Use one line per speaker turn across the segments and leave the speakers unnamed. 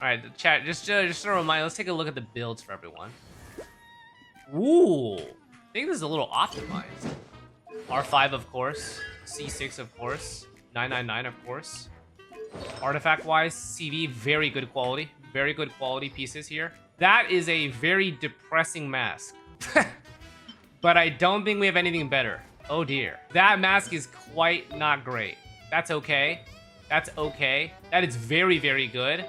All right, the chat. Just a reminder. Let's take a look at the builds for everyone. Ooh, I think this is a little optimized. R5, of course. C6, of course. 999, of course. Artifact-wise, CV, very good quality. Very good quality pieces here. That is a very depressing mask. But I don't think we have anything better. Oh dear. That mask is quite not great. That's okay. That's okay. That is very, very good.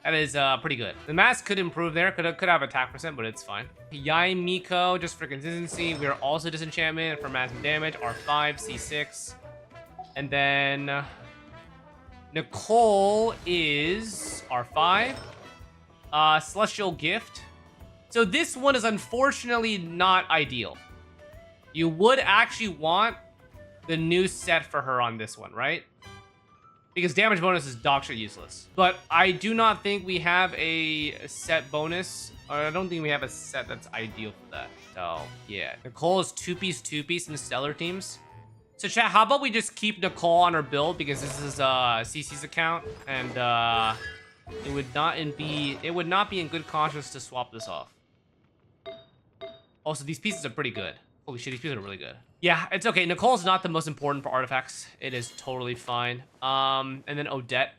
That is pretty good. The mask could improve there. Could have attack percent, but it's fine. Yai Miko, just for consistency. We are also disenchantment for massive damage. R5, C6. And then Nicole is R5. Celestial Gift. So this one is unfortunately not ideal. You would actually want the new set for her on this one, right? Because damage bonus is dog shit useless. But I do not think we have a set bonus. Or I don't think we have a set that's ideal for that. So, yeah. Nicole is 2-piece in the Stellar teams. So chat, how about we just keep Nicole on her build? Because this is CC's account. And it would not be in good conscience to swap this off. Also, these pieces are pretty good. Holy shit, these pieces are really good. Yeah, it's okay. Nicole's not the most important for artifacts. It is totally fine. And then Odette,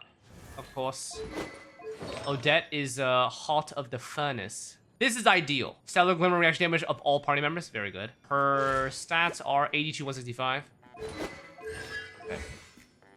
of course. Odette is Halt of the Furnace. This is ideal. Stellar Glimmer reaction damage of all party members. Very good. Her stats are 82, 165. Okay.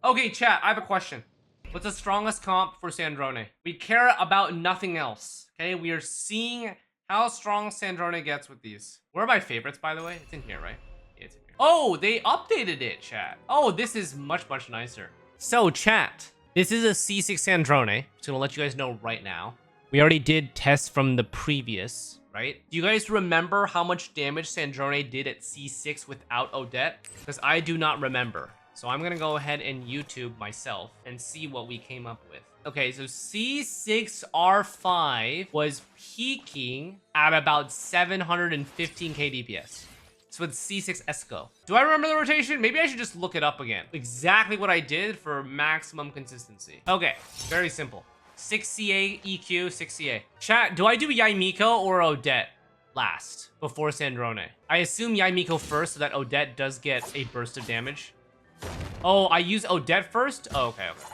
Okay, chat, I have a question. What's the strongest comp for Sandrone? We care about nothing else. Okay, we are seeing how strong Sandrone gets with these. Where are my favorites, by the way? It's in here, right? Yeah, it's in here. Oh, they updated it, chat. Oh, this is much, much nicer. So, chat, this is a C6 Sandrone. Just gonna let you guys know right now. We already did tests from the previous, right? Do you guys remember how much damage Sandrone did at C6 without Odette? Because I do not remember. So I'm gonna go ahead and YouTube myself and see what we came up with. Okay, so C6R5 was peaking at about 715k DPS. So it's C6 Esco. Do I remember the rotation? Maybe I should just look it up again. Exactly what I did for maximum consistency. Okay, very simple. 6CA, EQ, 6CA. Chat, do I do Yaimiko or Odette last before Sandrone? I assume Yaimiko first so that Odette does get a burst of damage. Oh, I use Odette first? Oh, okay, okay.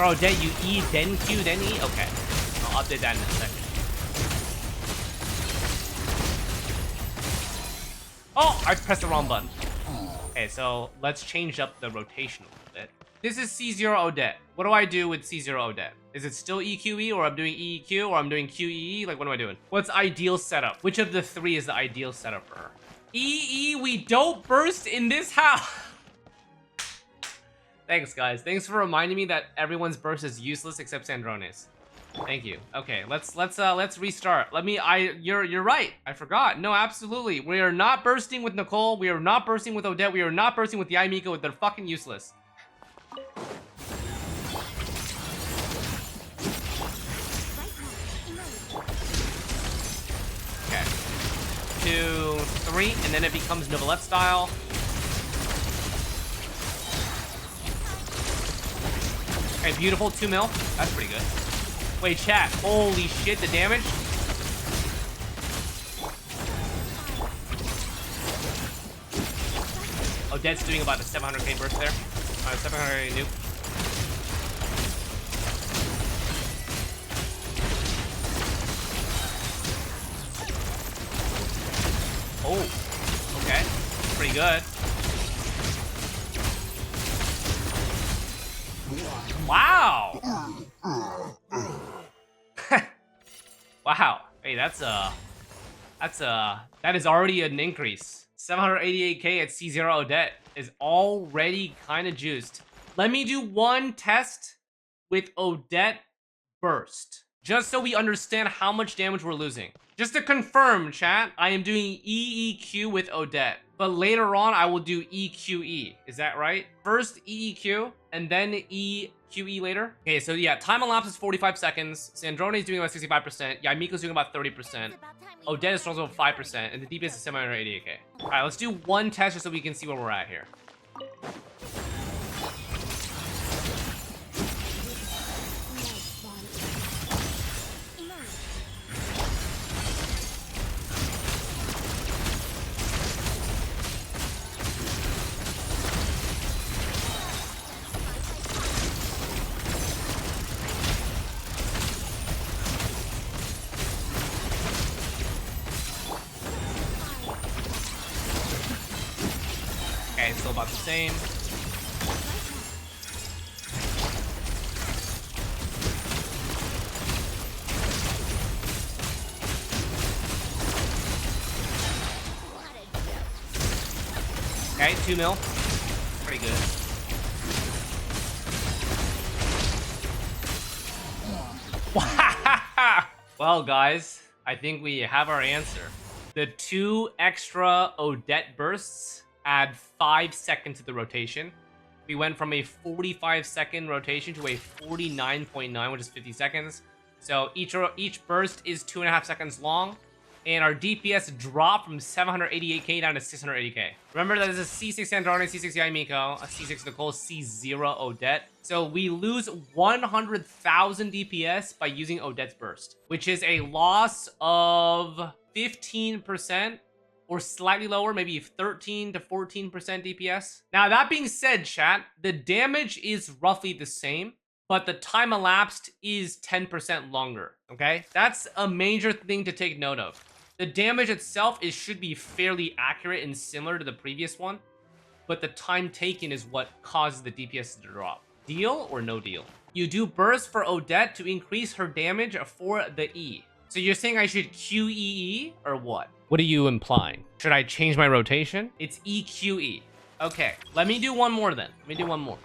Oh, Odette, you E, then Q, then E? Okay. I'll update that in a second. Oh, I pressed the wrong button. Okay, so let's change up the rotation a little bit. This is C0 Odette. What do I do with C0 Odette? Is it still EQE, or I'm doing EEQ, or I'm doing QEE? Like, what am I doing? What's ideal setup? Which of the three is the ideal setup for her? EE, we don't burst in this house. Thanks, guys. Thanks for reminding me that everyone's burst is useless except Sandrone's. Thank you. Okay, let's restart. You're right. I forgot. No, absolutely. We are not bursting with Nicole. We are not bursting with Odette. We are not bursting with Yaimiko. They're fucking useless. Okay. 2, 3, and then it becomes Novelette style. Okay, beautiful. 2 mil. That's pretty good. Wait, chat. Holy shit, the damage. Odette's doing about a 700k burst there. 700k nuke. Oh, okay. Pretty good. Wow. Wow. Hey, that is already an increase. 788k at C0 Odette is already kind of juiced. Let me do one test with Odette Burst, just so we understand how much damage we're losing. Just to confirm, chat, I am doing EEQ with Odette, but later on I will do EQE. Is that right? First EEQ and then EQE later. Okay, so yeah, time elapse is 45 seconds. Sandrone is doing about 65%. Yaimiko's doing about 30%. Odette is also 5%, and the DPS is 788k. All right, let's do one test just so we can see where we're at here. Okay, still about the same. Okay, 2 mil. Pretty good. Well, guys, I think we have our answer. The 2 extra Odette bursts add 5 seconds to the rotation. We went from a 45-second rotation to a 49.9, which is 50 seconds. So each burst is 2.5 seconds long, and our DPS dropped from 788k down to 680k. Remember that is a C6 Androne, C6 Yaimiko, a C6 Nicole, C0 Odette. So we lose 100,000 DPS by using Odette's burst, which is a loss of 15%. Or slightly lower, maybe 13 to 14% DPS. Now, that being said, chat, the damage is roughly the same, but the time elapsed is 10% longer, okay? That's a major thing to take note of. The damage itself should be fairly accurate and similar to the previous one, but the time taken is what causes the DPS to drop. Deal or no deal? You do burst for Odette to increase her damage for the E. So you're saying I should QEE or what? What are you implying? Should I change my rotation? It's EQE. Okay, let me do one more then. Let me do one more.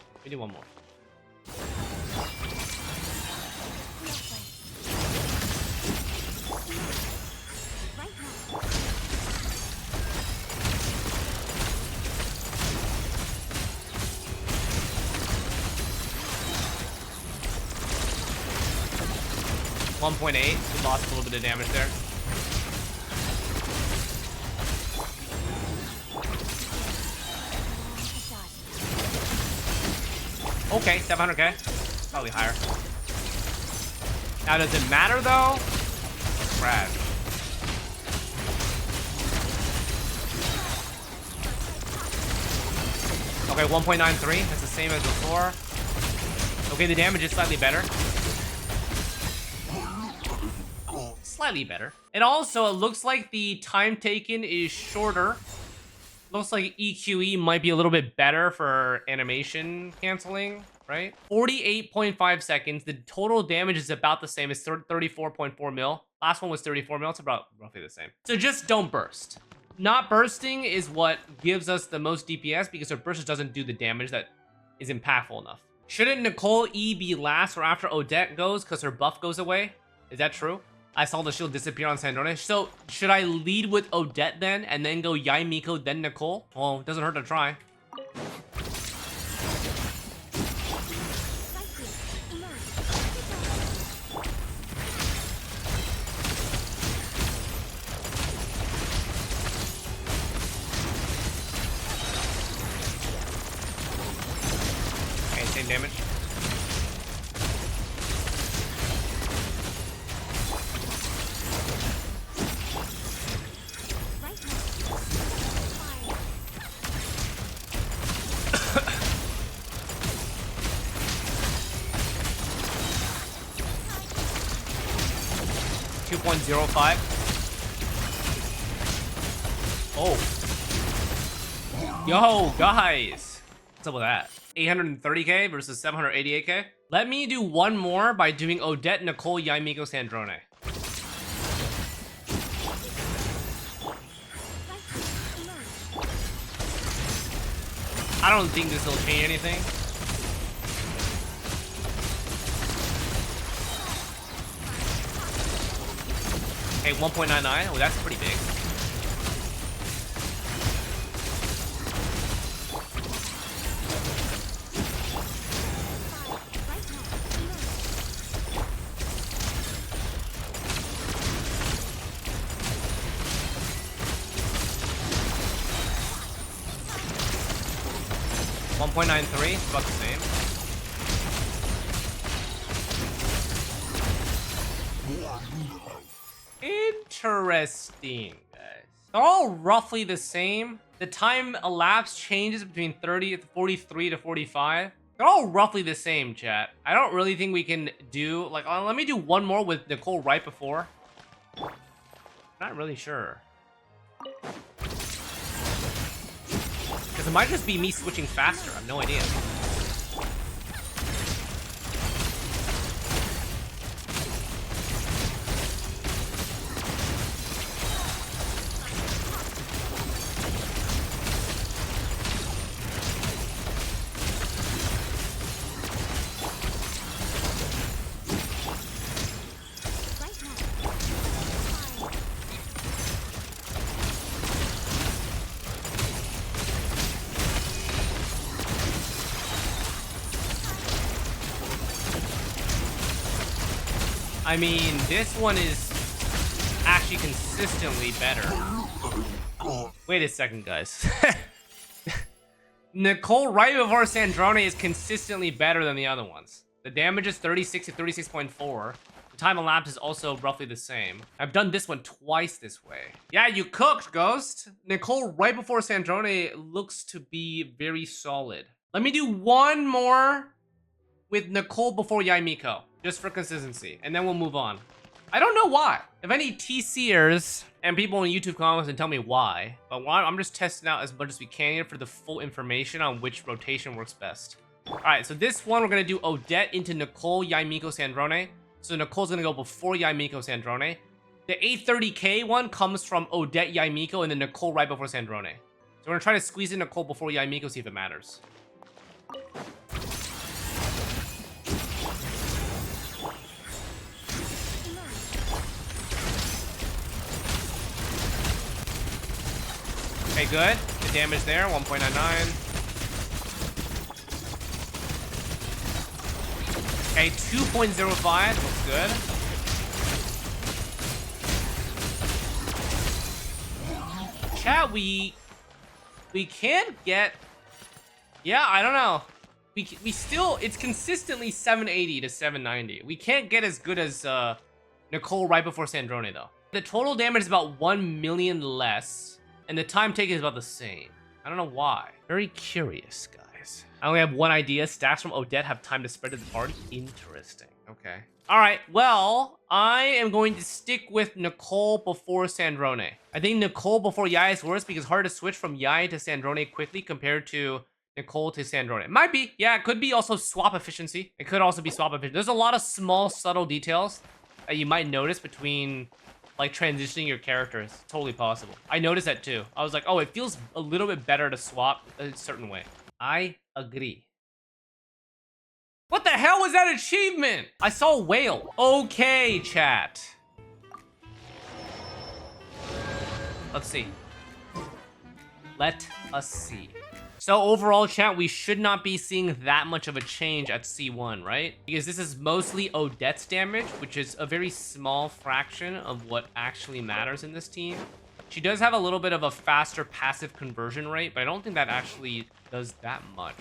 1.8. We lost a little bit of damage there. Okay, 700k. Probably higher. Now, does it matter though? Brad. Okay, 1.93. That's the same as before. Okay, the damage is slightly better. Slightly better. And also, it looks like the time taken is shorter. Looks like EQE might be a little bit better for animation canceling, right? 48.5 seconds. The total damage is about the same. It's 34.4 mil. Last one was 34 mil. It's about roughly the same. So just don't burst. Not bursting is what gives us the most DPS because her burst doesn't do the damage that is impactful enough. Shouldn't Nicole E be last or after Odette goes because her buff goes away? Is that true? I saw the shield disappear on Sandrone. So should I lead with Odette then and then go Yaimiko, then Nicole? Well, it doesn't hurt to try. Okay, same damage. .05. Oh. Yo, guys. What's up with that? 830k versus 788k. Let me do one more by doing Odette, Nicole, Yaimiko, Sandrone. I don't think this will change anything. Okay, 1.99. Oh, that's pretty big. .93, it's about the same. Interesting, guys. They're all roughly the same. The time elapsed changes between 43 to 45. They're all roughly the same, chat. I don't really think we can do, like, let me do one more with Nicole right before. Not really sure. Because it might just be me switching faster. I have no idea. I mean, this one is actually consistently better. Wait a second, guys. Nicole right before Sandrone is consistently better than the other ones. The damage is 36 to 36.4. The time elapsed is also roughly the same. I've done this one twice this way. Yeah, you cooked, Ghost. Nicole right before Sandrone looks to be very solid. Let me do one more with Nicole before Yaimiko, just for consistency, and then we'll move on. I don't know why. If any TCers and people in YouTube comments can tell me why, but I'm just testing out as much as we can here for the full information on which rotation works best. All right, so this one we're gonna do Odette into Nicole, Yaimiko, Sandrone. So Nicole's gonna go before Yaimiko, Sandrone. The 830k one comes from Odette, Yaimiko, and then Nicole right before Sandrone. So we're gonna try to squeeze in Nicole before Yaimiko, see if it matters. Okay, good. The damage there, 1.99. Okay, 2.05 looks good. Chat, we can't get... Yeah, I don't know. We still... It's consistently 780 to 790. We can't get as good as Nicole right before Sandrone, though. The total damage is about 1 million less. And the time taken is about the same. I don't know why. Very curious, guys. I only have one idea. Stacks from Odette have time to spread to the party. Interesting. Okay. All right. Well, I am going to stick with Nicole before Sandrone. I think Nicole before Yai is worse because it's hard to switch from Yai to Sandrone quickly compared to Nicole to Sandrone. It might be. Yeah, it could be also swap efficiency. It could also be swap efficiency. There's a lot of small, subtle details that you might notice between... like transitioning your characters. Totally possible. I noticed that too. I was like, oh, it feels a little bit better to swap a certain way. I agree. What the hell was that achievement? I saw a whale. Okay, chat. Let's see. Let us see. So overall, chat, we should not be seeing that much of a change at C1, right? Because this is mostly Odette's damage, which is a very small fraction of what actually matters in this team. She does have a little bit of a faster passive conversion rate, but I don't think that actually does that much.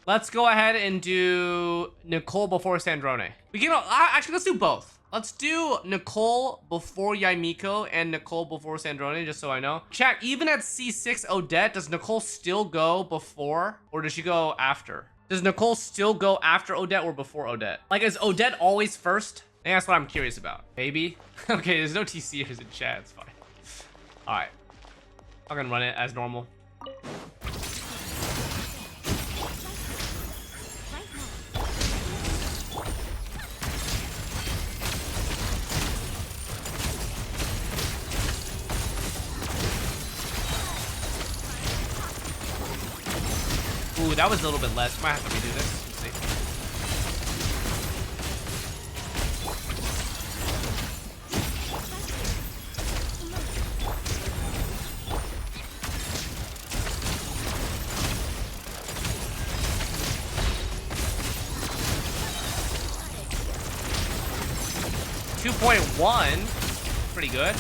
Let's go ahead and do Nicole before Sandrone. We can actually, let's do both. Let's do Nicole before Yaimiko and Nicole before Sandrone, just so I know. Chat, even at C6 Odette, does Nicole still go before or does she go after? Does Nicole still go after Odette or before Odette? Like, is Odette always first? I think that's what I'm curious about. Maybe? Okay, there's no TCers in chat, it's fine. All right, I'm gonna run it as normal. that was a little bit less. Might have to redo this. Let's see. .1, pretty good.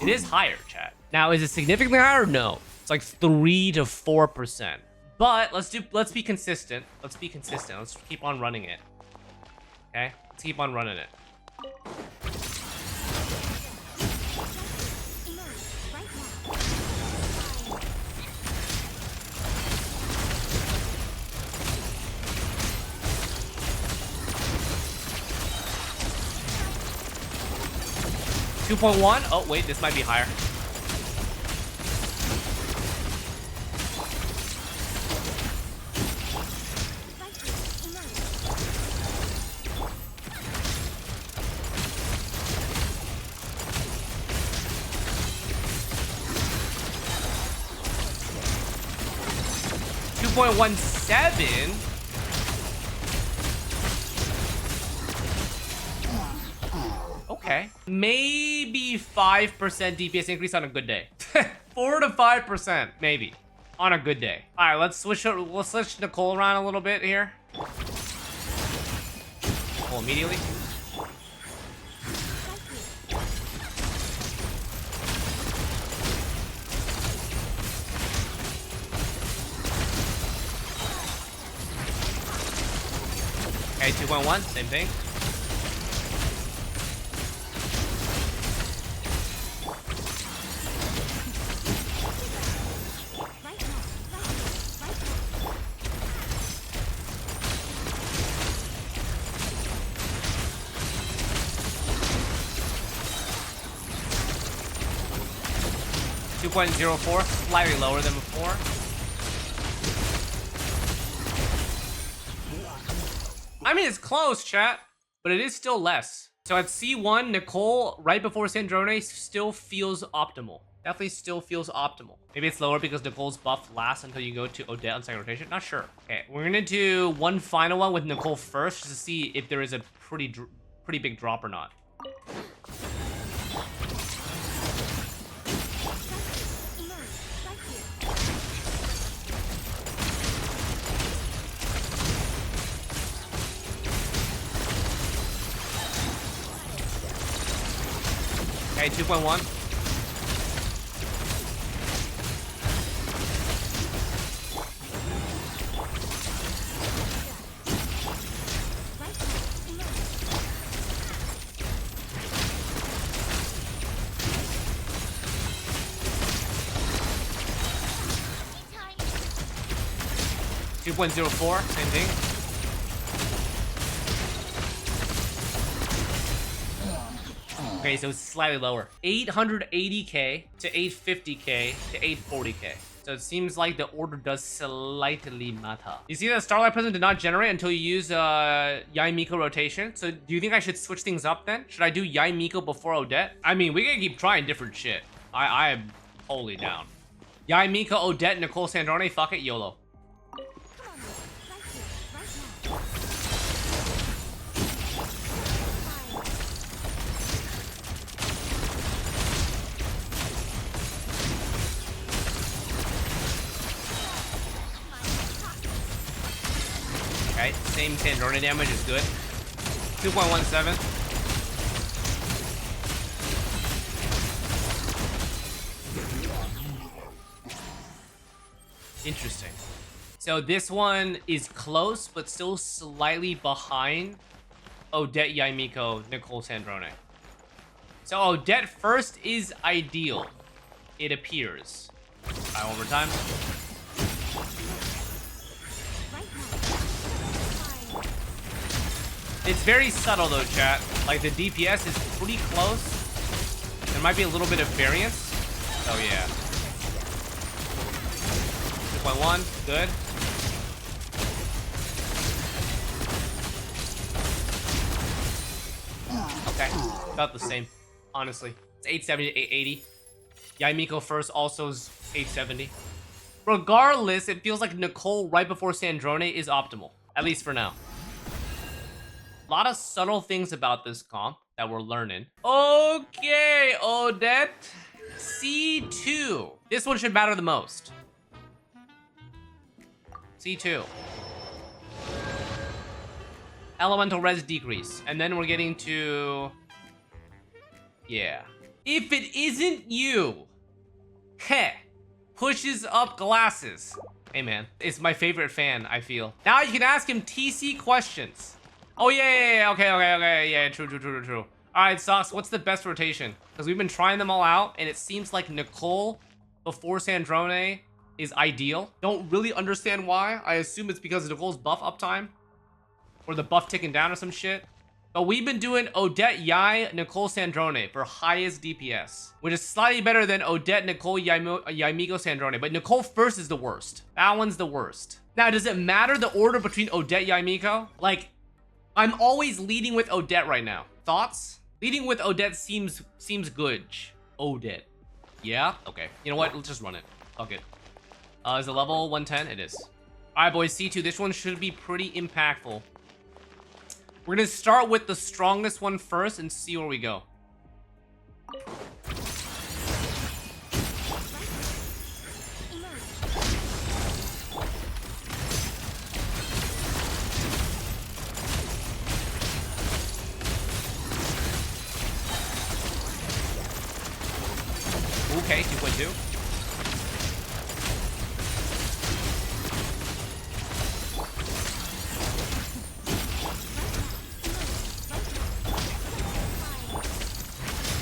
It is higher, chat. Now, is it significantly higher? No, it's like 3 to 4%. But let's be consistent. Let's be consistent. Let's keep on running it. Okay, let's keep on running it. .1. Oh, wait, this might be higher. .17. Okay. Maybe 5% DPS increase on a good day. 4 to 5%, maybe. On a good day. Alright, let's switch Nicole around a little bit here. Nicole immediately. Okay, 2.1, same thing. .04, slightly lower than before. I mean, it's close, chat, but it is still less. So at C1, Nicole, right before Sandrone, still feels optimal. Definitely still feels optimal. Maybe it's lower because Nicole's buff lasts until you go to Odette on second rotation. Not sure. Okay, we're gonna do one final one with Nicole first, just to see if there is a pretty big drop or not. Okay, 2.1. .04, same thing. Okay, so it's slightly lower. 880k to 850k to 840k. So it seems like the order does slightly matter. You see that Starlight Prism did not generate until you use Yai Miko rotation. So do you think I should switch things up then? Should I do Yai Miko before Odette? I mean, we can keep trying different shit. I am totally down. Yai Miko, Odette, Nicole Sandrone, fuck it, YOLO. Okay, same Sandrone damage is good. 2.17. Interesting. So this one is close, but still slightly behind Odette, Yai Miko, Nicole Sandrone. So Odette first is ideal, it appears. Try one more time. It's very subtle though, chat. Like the DPS is pretty close. There might be a little bit of variance. Oh yeah. 2.1, good. Okay, about the same, honestly. It's 870 to 880. Yai Miko first also is 870. Regardless, it feels like Nicole right before Sandrone is optimal, at least for now. A lot of subtle things about this comp that we're learning. Okay, Odette. C2. This one should matter the most. C2. Elemental res decrease. And then we're getting to... Yeah. If it isn't you, heh, pushes up glasses. Hey man, it's my favorite fan, I feel. Now you can ask him TC questions. Oh yeah, okay, yeah, true. All right, Sauce, what's the best rotation? Because we've been trying them all out, and it seems like Nicole before Sandrone is ideal. Don't really understand why. I assume it's because of Nicole's buff uptime, or the buff ticking down or some shit. But we've been doing Odette, Yai, Nicole, Sandrone for highest DPS, which is slightly better than Odette, Nicole, Yaimiko, Sandrone. But Nicole first is the worst. That one's the worst. Now, does it matter the order between Odette, Yaimiko? Like, I'm always leading with Odette right now. Thoughts? Leading with Odette seems good. Odette. Yeah? Okay. You know what? Let's just run it. Fuck it. Is it level 110? It is. All right, boys. C2. This one should be pretty impactful. We're gonna start with the strongest one first and see where we go. Okay, 2.2.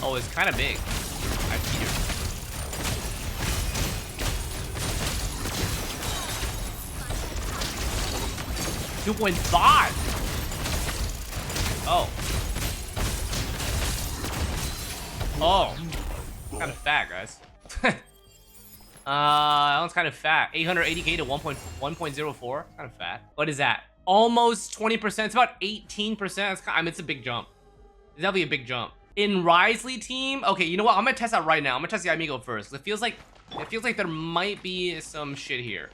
Oh, it's kind of big. I fear. $2.5. Oh. Oh. Kind of fat, guys. That one's kind of fat. 880k to 1.04. Kind of fat. What is that? Almost 20%. It's about 18%. I mean, it's a big jump. It's definitely a big jump. In Wriothesley team, okay, you know what? I'm gonna test that right now. I'm gonna test the Amigo first. It feels like there might be some shit here.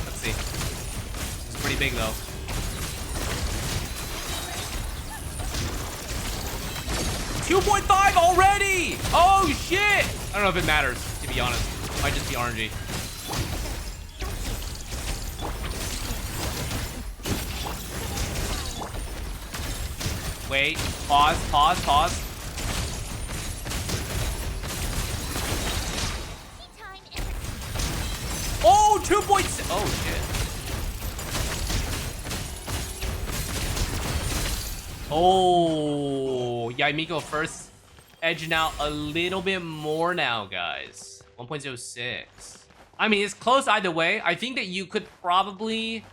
Let's see. It's pretty big though. $2.5 already! Oh shit! I don't know if it matters, to be honest. Might just be RNG. Wait, pause. Oh, 2.6. Oh, shit. Oh, Yaimiko first edging out a little bit more now, guys. 1.06. I mean, it's close either way. I think that you could probably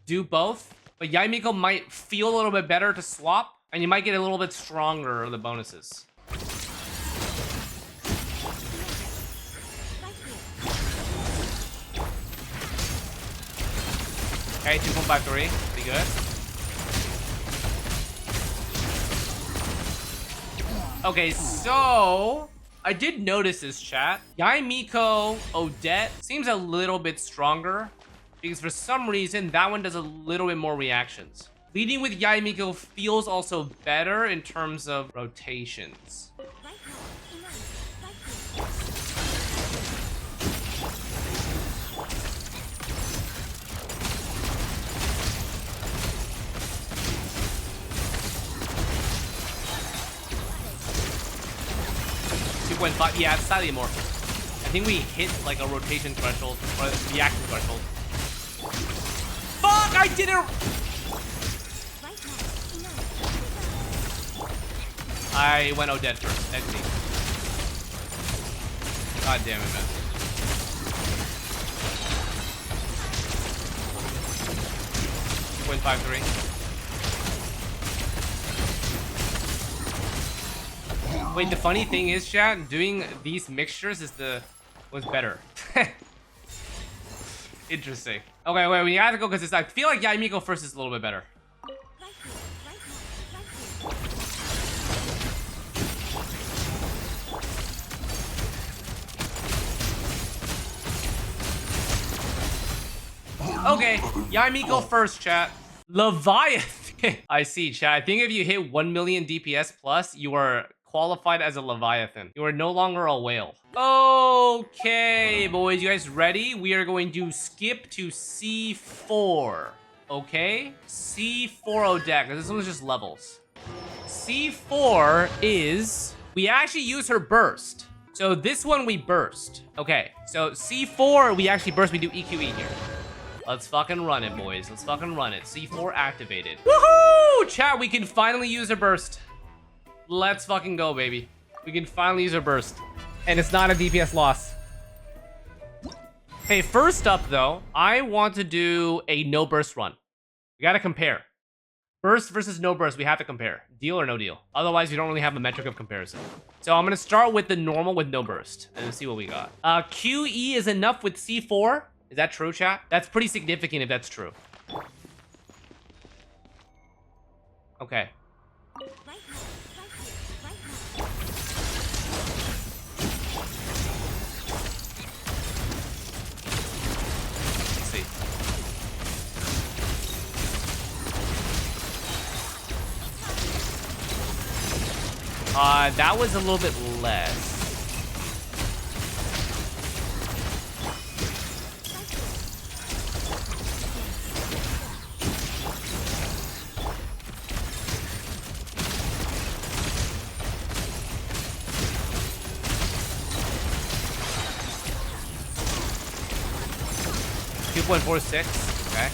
do both, but Yaimiko might feel a little bit better to swap, and you might get a little bit stronger of the bonuses. Okay, 2.53. Pretty good. Okay, so I did notice this, chat. Yaimiko Odette seems a little bit stronger because for some reason that one does a little bit more reactions. Leading with Yaimiko feels also better in terms of rotations. Yeah, it's slightly more. I think we hit like a rotation threshold or a reaction threshold. Fuck! I did it! I went Odette first. That's me. God damn it, man. .53. Wait, the funny thing is, chat, doing these mixtures was better. Interesting. Okay, wait, we have to go because I feel like Yaimiko first is a little bit better. Okay, Yaimiko first, chat. Leviathan. I see, chat. I think if you hit 1 million DPS plus, you are qualified as a Leviathan. You are no longer a whale. Okay, boys, you guys ready? We are going to skip to C4. Okay? C4 Odette, because this one's just levels. C4 is... We actually use her burst. So this one we burst. Okay, so C4 we actually burst. We do EQE here. Let's fucking run it, boys. Let's fucking run it. C4 activated. Woohoo! Chat, we can finally use her burst. Let's fucking go, baby. We can finally use her burst. And it's not a DPS loss. Hey, first up, though, I want to do a no burst run. We gotta compare. Burst versus no burst, we have to compare. Deal or no deal. Otherwise, we don't really have a metric of comparison. So I'm gonna start with the normal with no burst. And see what we got. QE is enough with C4. Is that true, chat? That's pretty significant if that's true. Okay. Let's see. That was a little bit less. 2.46. Okay.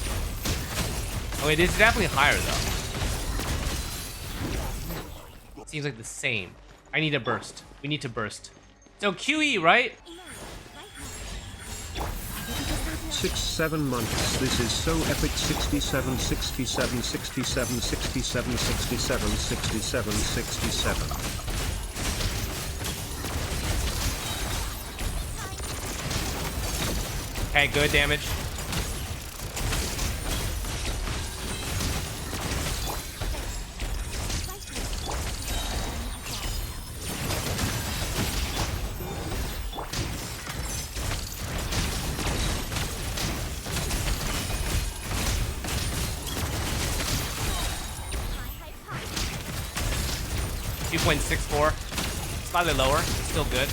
Oh wait, this is definitely higher though. Seems like the same. I need a burst. We need to burst. So QE, right?
6-7 months. This is so epic. 67, 67, 67, 67, 67, 67, 67.
Okay, good damage. .64, slightly lower, still good.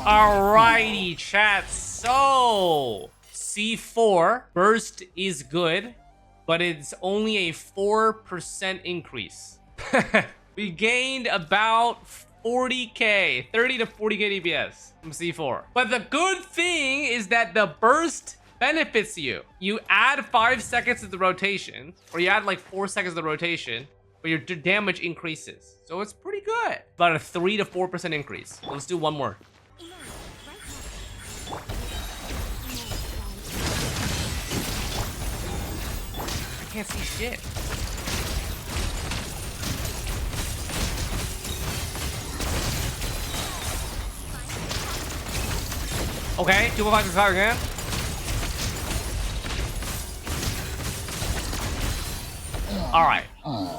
Alrighty, chat. So C4 burst is good, but it's only a 4% increase. We gained about 40k, 30 to 40k DPS from C4. But the good thing is that the burst benefits you. You add 5 seconds to the rotation, or you add like 4 seconds to the rotation, but your damage increases. So it's pretty good. About a 3 to 4% increase. So let's do one more. I can't see shit. Okay, 2.5 again. All right,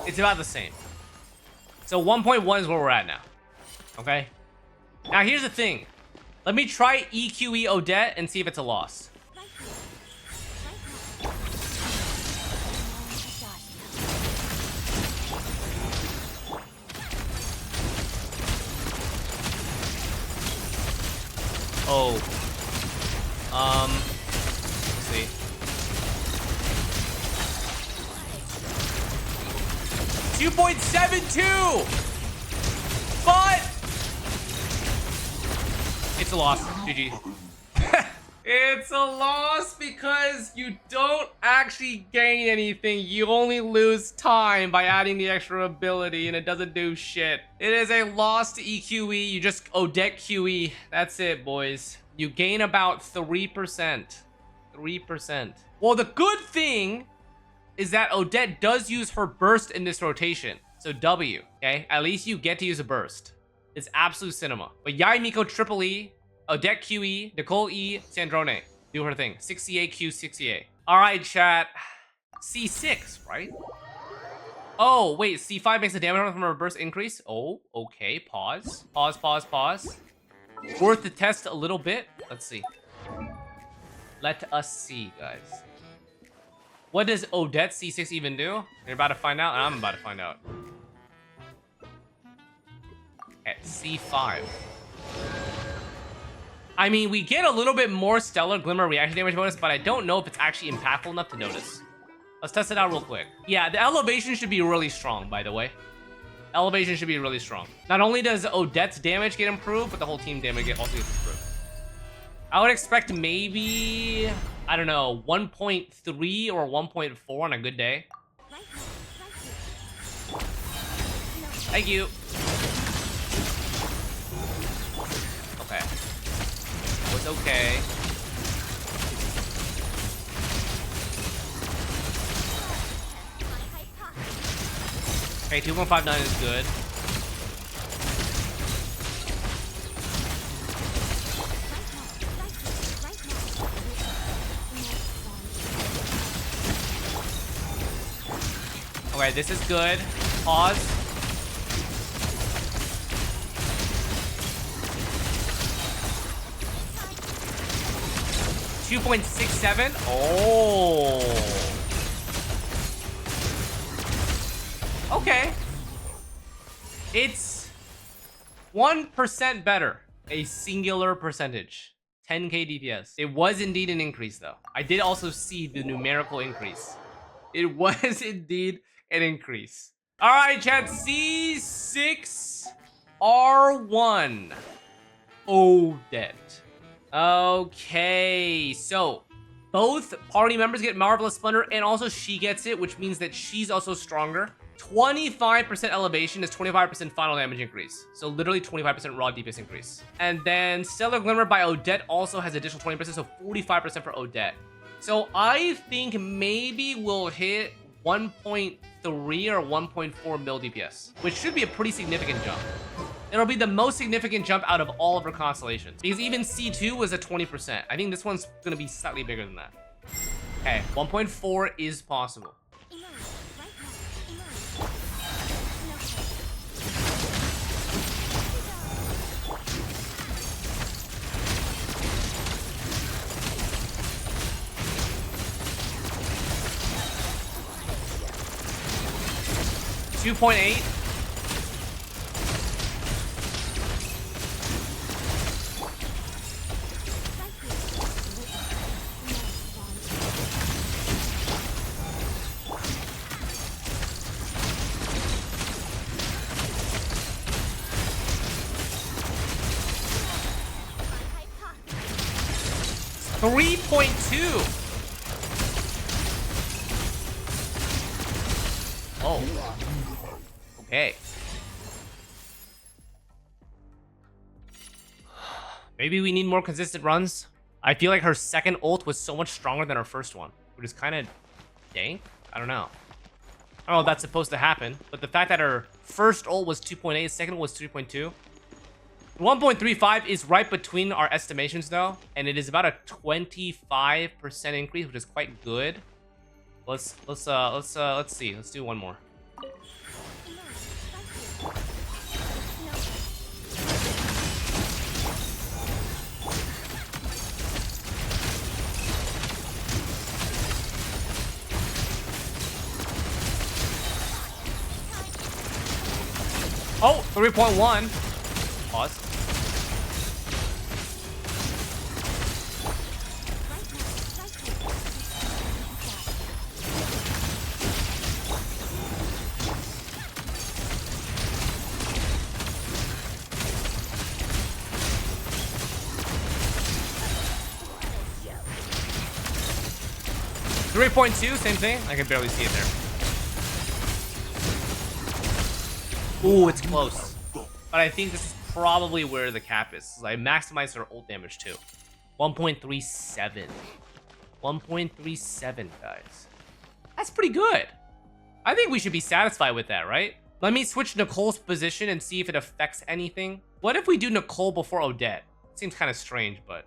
it's about the same. So 1.1 is where we're at now. Okay. Now here's the thing. Let me try EQE Odette and see if it's a loss. Oh. Let's see. .72, but it's a loss. GG. It's a loss because you don't actually gain anything. You only lose time by adding the extra ability, and it doesn't do shit. It is a loss to EQE. You just Odette QE. That's it, boys. You gain about 3%. 3%. Well, the good thing is that Odette does use her burst in this rotation. So W, okay? At least you get to use a burst. It's absolute cinema. But Yaimiko Triple E Odette QE, Nicole E, Sandrone. Do her thing. 60A Q, 60A. All right, chat. C6, right? Oh, wait. C5 makes the damage from a burst increase. Oh, okay. Pause. Pause, pause, pause. Worth the test a little bit. Let's see. Let us see, guys. What does Odette C6 even do? You're about to find out, and I'm about to find out. At C5. I mean, we get a little bit more Stellar Glimmer reaction damage bonus, but I don't know if it's actually impactful enough to notice. Let's test it out real quick. Yeah, the elevation should be really strong, by the way. Elevation should be really strong. Not only does Odette's damage get improved, but the whole team damage also gets improved. I would expect maybe, I don't know, 1.3 or 1.4 on a good day. Thank you. Okay. It's okay. Okay, 2.59 is good. Okay, this is good. Pause. $2.67. Oh. Okay. It's 1% better. A singular percentage. 10k DPS. It was indeed an increase, though. I did also see the numerical increase. It was indeed an increase. All right, chat. C6R5 Odette. Okay, so both party members get Marvelous Splendor, and also she gets it, which means that she's also stronger. 25% elevation is 25% final damage increase. So literally 25% raw DPS increase. And then Stellar Glimmer by Odette also has additional 20%, so 45% for Odette. So I think maybe we'll hit 1.3 or 1.4 mil DPS, which should be a pretty significant jump. It'll be the most significant jump out of all of her constellations, because even C2 was at 20%. I think this one's gonna be slightly bigger than that. Okay, 1.4 is possible. $2.8. $3.2. Oh. Okay. Maybe we need more consistent runs. I feel like her second ult was so much stronger than her first one, which is kind of dank. I don't know. I don't know if that's supposed to happen, but the fact that her first ult was 2.8, second was 3.2. 1.35 is right between our estimations though, and it is about a 25% increase, which is quite good. Let's see. Let's do one more. Oh, 3.1. Pause. .2, same thing. I can barely see it there. Ooh, it's close. But I think this is probably where the cap is. I maximized her ult damage too. 1.37. 1.37, guys. That's pretty good. I think we should be satisfied with that, right? Let me switch Nicole's position and see if it affects anything. What if we do Nicole before Odette? Seems kind of strange, but...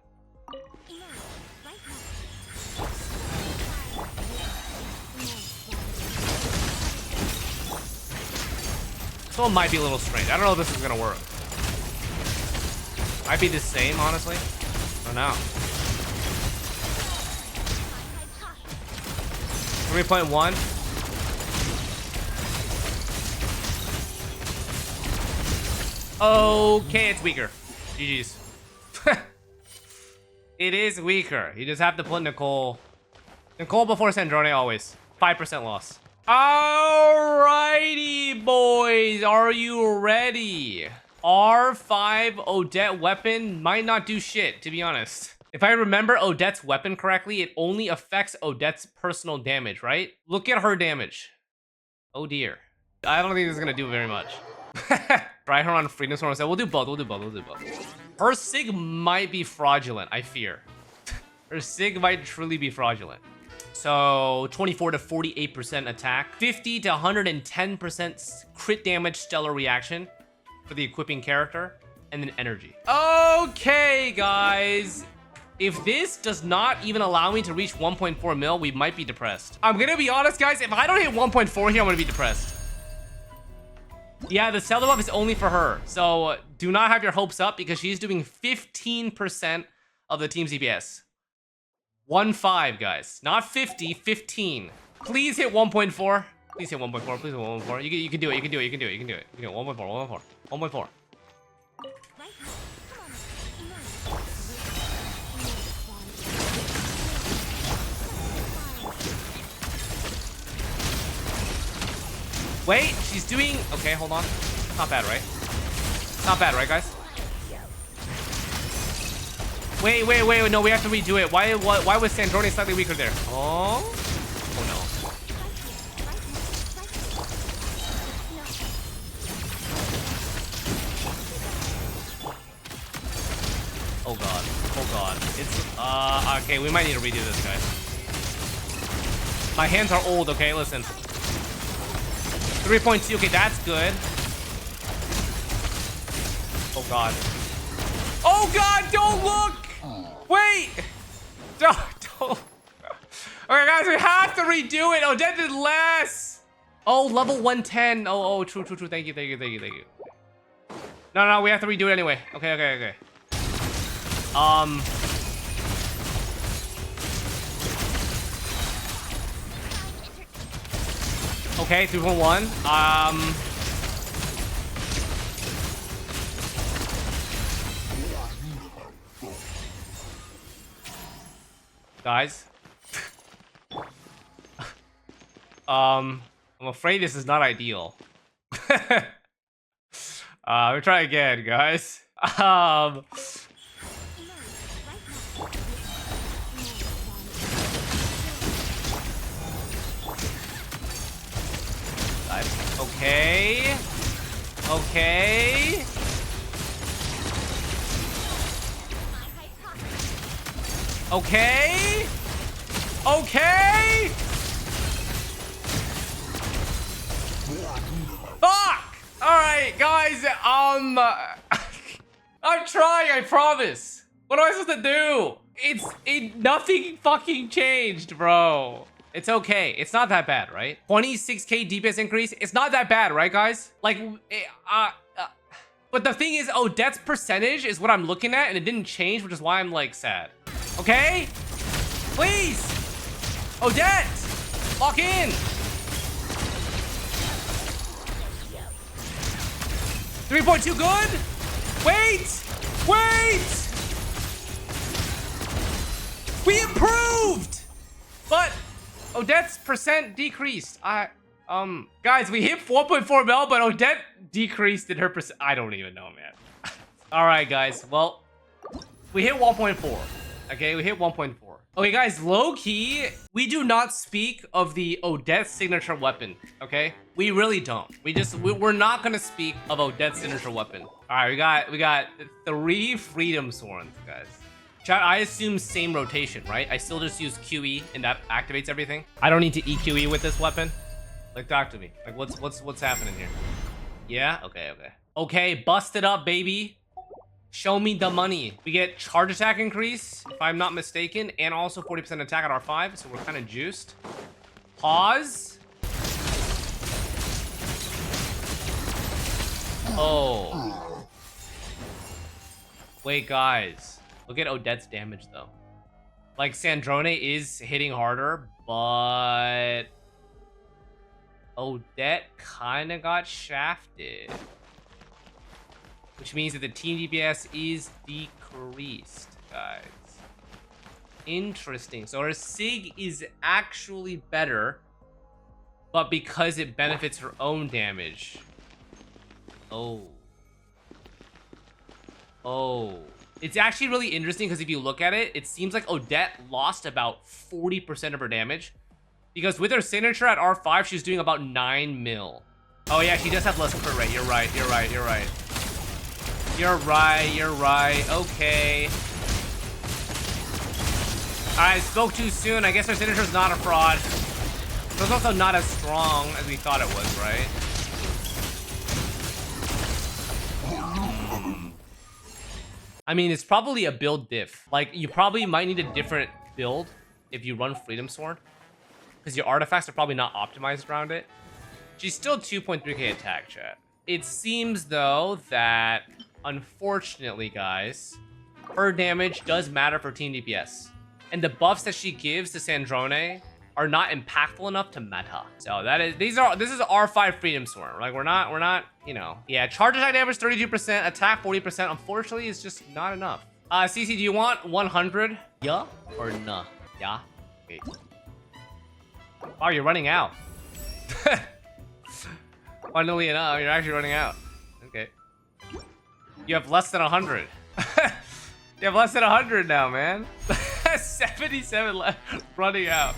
So it might be a little strange. I don't know if this is gonna work. Might be the same, honestly. I don't know. 3.1. Okay, it's weaker. GG's. It is weaker. You just have to put Nicole. Nicole before Sandrone always. 5% loss. Alrighty, boys. Are you ready? R5 Odette weapon might not do shit, to be honest. If I remember Odette's weapon correctly, it only affects Odette's personal damage, right? Look at her damage. Oh dear. I don't think this is gonna do very much. Try her on Freedom Storm. We'll do both. We'll do both. We'll do both. Her Sig might be fraudulent, I fear. Her Sig might truly be fraudulent. So 24 to 48% attack, 50 to 110% crit damage stellar reaction for the equipping character, and then energy. Okay, guys. If this does not even allow me to reach 1.4 mil, we might be depressed. I'm gonna be honest, guys. If I don't hit 1.4 here, I'm gonna be depressed. Yeah, the seller buff is only for her. So do not have your hopes up because she's doing 15% of the team's DPS. 1.5, guys. Not 50, 15. Please hit 1.4. Please hit 1.4. Please hit 1.4. You can do it. You can do it. You can do it. You can do it. You can do it. 1.4. 1.4. 1.4. Wait, she's doing... Okay, hold on. Not bad, right? Not bad, right, guys? Wait. No, we have to redo it. Why was Sandrone slightly weaker there? Oh? Oh, no. Oh, God. Oh, God. It's... Okay, we might need to redo this, guys. My hands are old, okay? Listen. 3.2, okay, that's good. Oh, God. Oh, God, don't look! Wait! Don't. Okay, guys, we have to redo it. Odette did less! Oh, level 110. Oh, true. Thank you. No, we have to redo it anyway. Okay. Okay, 3.1. Guys. I'm afraid this is not ideal. We'll try again, guys. Okay. Fuck! Alright, guys, I'm trying, I promise. What am I supposed to do? Nothing fucking changed, bro. It's okay. It's not that bad, right? 26k DPS increase. It's not that bad, right, guys? Like, but the thing is, Odette's percentage is what I'm looking at, and it didn't change, which is why I'm, like, sad. Okay? Please! Odette! Lock in! 3.2 good? Wait! We improved! But Odette's percent decreased. Guys, we hit 4.4 mil, but Odette decreased in her percent. I don't even know, man. All right, guys. Well, we hit 1.4. Okay, we hit 1.4. Okay, guys, low-key, we do not speak of the Odette signature weapon, okay? We really don't. We're not gonna speak of Odette's signature weapon. All right, we got 3 Freedom Swords, guys. Chat, I assume same rotation, right? I still just use QE and that activates everything. I don't need to EQE with this weapon. Like, talk to me. Like, what's happening here? Yeah? Okay. Okay, busted up, baby. Show me the money. We get charge attack increase, if I'm not mistaken, and also 40% attack at R5, so we're kind of juiced. Pause. Oh. Wait, guys. Look at Odette's damage, though. Like, Sandrone is hitting harder, but Odette kind of got shafted. Which means that the team DPS is decreased, guys. Interesting. So her Sig is actually better, but because it benefits her own damage. Oh. Oh. It's actually really interesting because if you look at it, it seems like Odette lost about 40% of her damage. Because with her signature at R5, she's doing about 9 mil. Oh yeah, she does have less crit rate. You're right, you're right, you're right. You're right, you're right. Okay. I spoke too soon. I guess her signature's not a fraud. But it's also not as strong as we thought it was, right? I mean, it's probably a build diff. Like, you probably might need a different build if you run Freedom Sword. Because your artifacts are probably not optimized around it. She's still 2.3k attack, chat. It seems, though, that, unfortunately, guys, her damage does matter for team DPS. And the buffs that she gives to Sandrone are not impactful enough to meta. So that is, this is R5 Freedom Sword. Like, we're not, you know. Yeah, charge attack damage 32%, attack 40%. Unfortunately, it's just not enough. CC, do you want 100? Yeah or nah? Yeah? Okay. Wow, you're running out. Funnily enough, you're actually running out. Okay. You have less than 100. You have less than 100 now, man. 77 left, running out.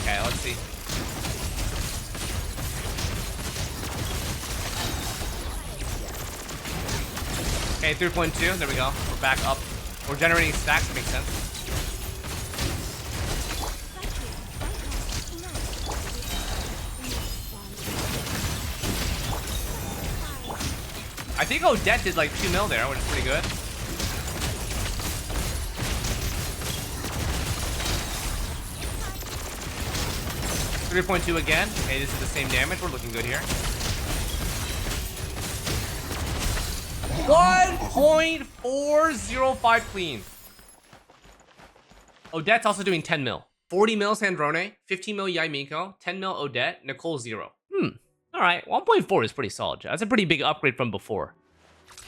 Okay, let's see. Okay, 3.2. There we go. We're back up. We're generating stacks. That makes sense. I think Odette did like 2 mil there, which is pretty good. .2 again. Okay, this is the same damage. We're looking good here. 1.405 clean. Odette's also doing 10 mil. 40 mil Sandrone, 15 mil Yaimiko, 10 mil Odette, Nicole 0. All right, 1.4 is pretty solid. That's a pretty big upgrade from before.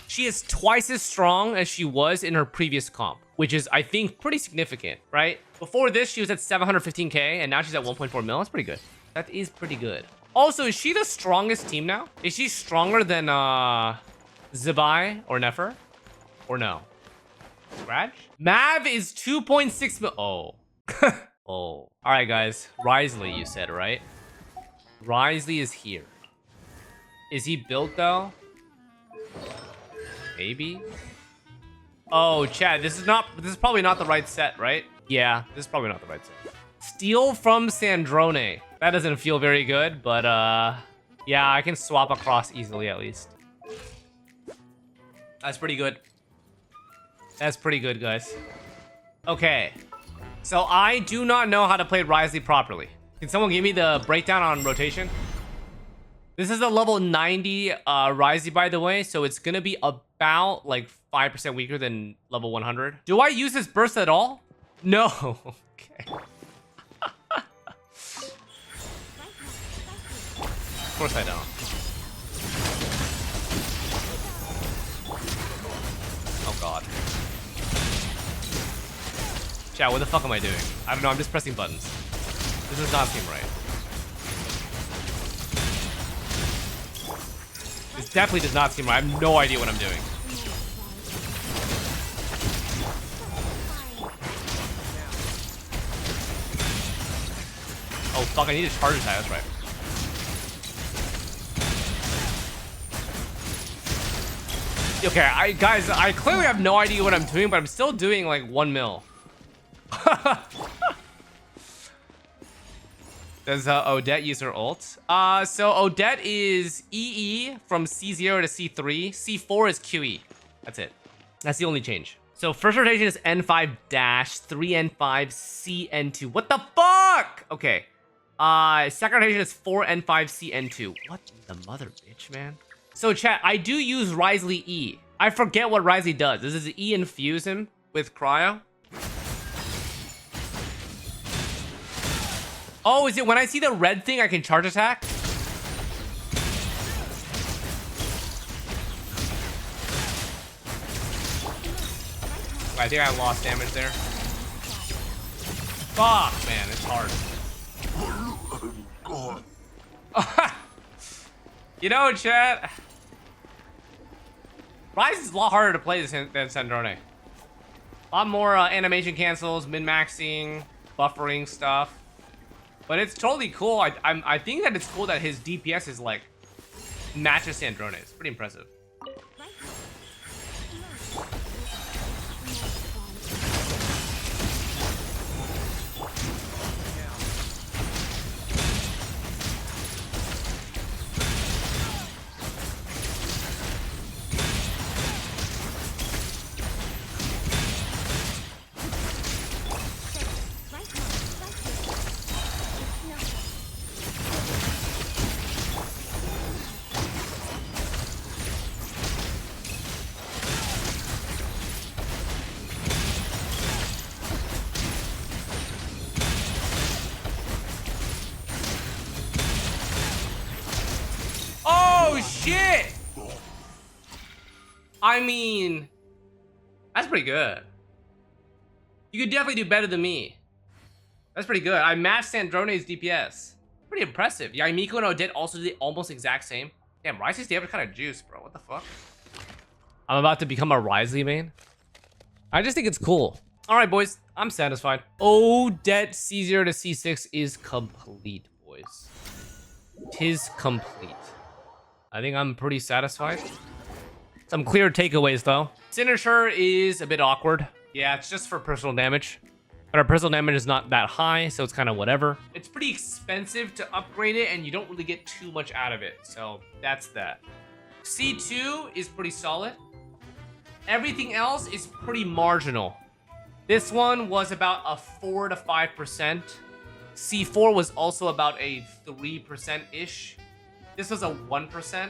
She is twice as strong as she was in her previous comp, which is, I think, pretty significant, right? Before this, she was at 715k, and now she's at 1.4 mil. That's pretty good. That is pretty good. Also, is she the strongest team now? Is she stronger than Zibai or Nefer? Or no? Scratch? Mav is 2.6 mil. Oh. Oh. All right, guys. Wriothesley, you said, right? Wriothesley is here. Is he built, though? Maybe? Oh, Chad, this is probably not the right set, right? Yeah, this is probably not the right set. Steal from Sandrone. That doesn't feel very good, but yeah, I can swap across easily at least. That's pretty good. That's pretty good, guys. Okay. So I do not know how to play Wriothesley properly. Can someone give me the breakdown on rotation? This is a level 90 Wriothesley, by the way, so it's gonna be about like 5% weaker than level 100. Do I use this burst at all? No. Okay. Of course I don't. Oh god. Chat, what the fuck am I doing? I don't know, I'm just pressing buttons. This does not seem right. This definitely does not seem right. I have no idea what I'm doing. Oh fuck, I need a charge attack, that's right. Okay, guys, I clearly have no idea what I'm doing, but I'm still doing like 1 mil. Does Odette use her ult? So Odette is EE from C0 to C3. C4 is QE. That's it. That's the only change. So first rotation is N5 dash, 3N5, CN2. What the fuck? Okay. Second rotation is 4N5, CN2. What the mother bitch, man? So chat, I do use Wriothesley E. I forget what Wriothesley does. Does his E infuse him with cryo? Oh, is it when I see the red thing I can charge attack? I think I lost damage there. Fuck, man, it's hard. You know, chat. Rise is a lot harder to play than Sandrone. A lot more animation cancels, min-maxing, buffering stuff. But it's totally cool. I think that it's cool that his DPS is like matches Sandrone. It's pretty impressive. Oh shit! I mean, that's pretty good. You could definitely do better than me. That's pretty good. I matched Sandrone's DPS. Pretty impressive. Yeah, Miko and Odette also did the almost exact same. Damn, Wriothesley's damage kind of juice, bro. What the fuck? I'm about to become a Wriothesley main. I just think it's cool. All right, boys. I'm satisfied. Odette C0 to C6 is complete, boys. Tis complete. I think I'm pretty satisfied. Some clear takeaways, though. Signature is a bit awkward. Yeah, it's just for personal damage. But our personal damage is not that high, so it's kind of whatever. It's pretty expensive to upgrade it, and you don't really get too much out of it. So that's that. C2 is pretty solid. Everything else is pretty marginal. This one was about a 4 to 5%. C4 was also about a 3%-ish. This was a 1%.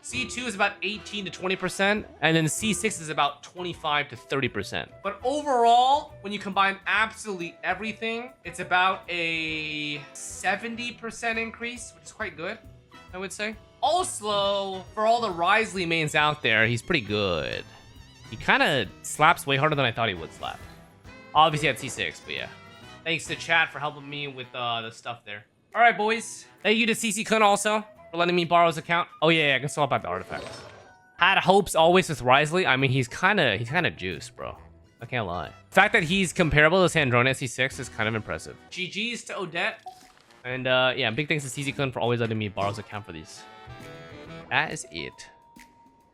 C2 is about 18 to 20%, and then C6 is about 25 to 30%. But overall, when you combine absolutely everything, it's about a 70% increase, which is quite good, I would say. Also, for all the Wriothesley mains out there, he's pretty good. He kind of slaps way harder than I thought he would slap. Obviously at C6, but yeah. Thanks to chat for helping me with the stuff there. All right, boys. Thank you to CC also for letting me borrow his account. Oh yeah, I can swap out the artifacts. Had hopes always with Wriothesley. I mean, he's kind of juiced, bro. I can't lie. The fact that he's comparable to Sandrone at C6 is kind of impressive. GG's to Odette. And yeah, big thanks to CC for always letting me borrow his account for these. That is it.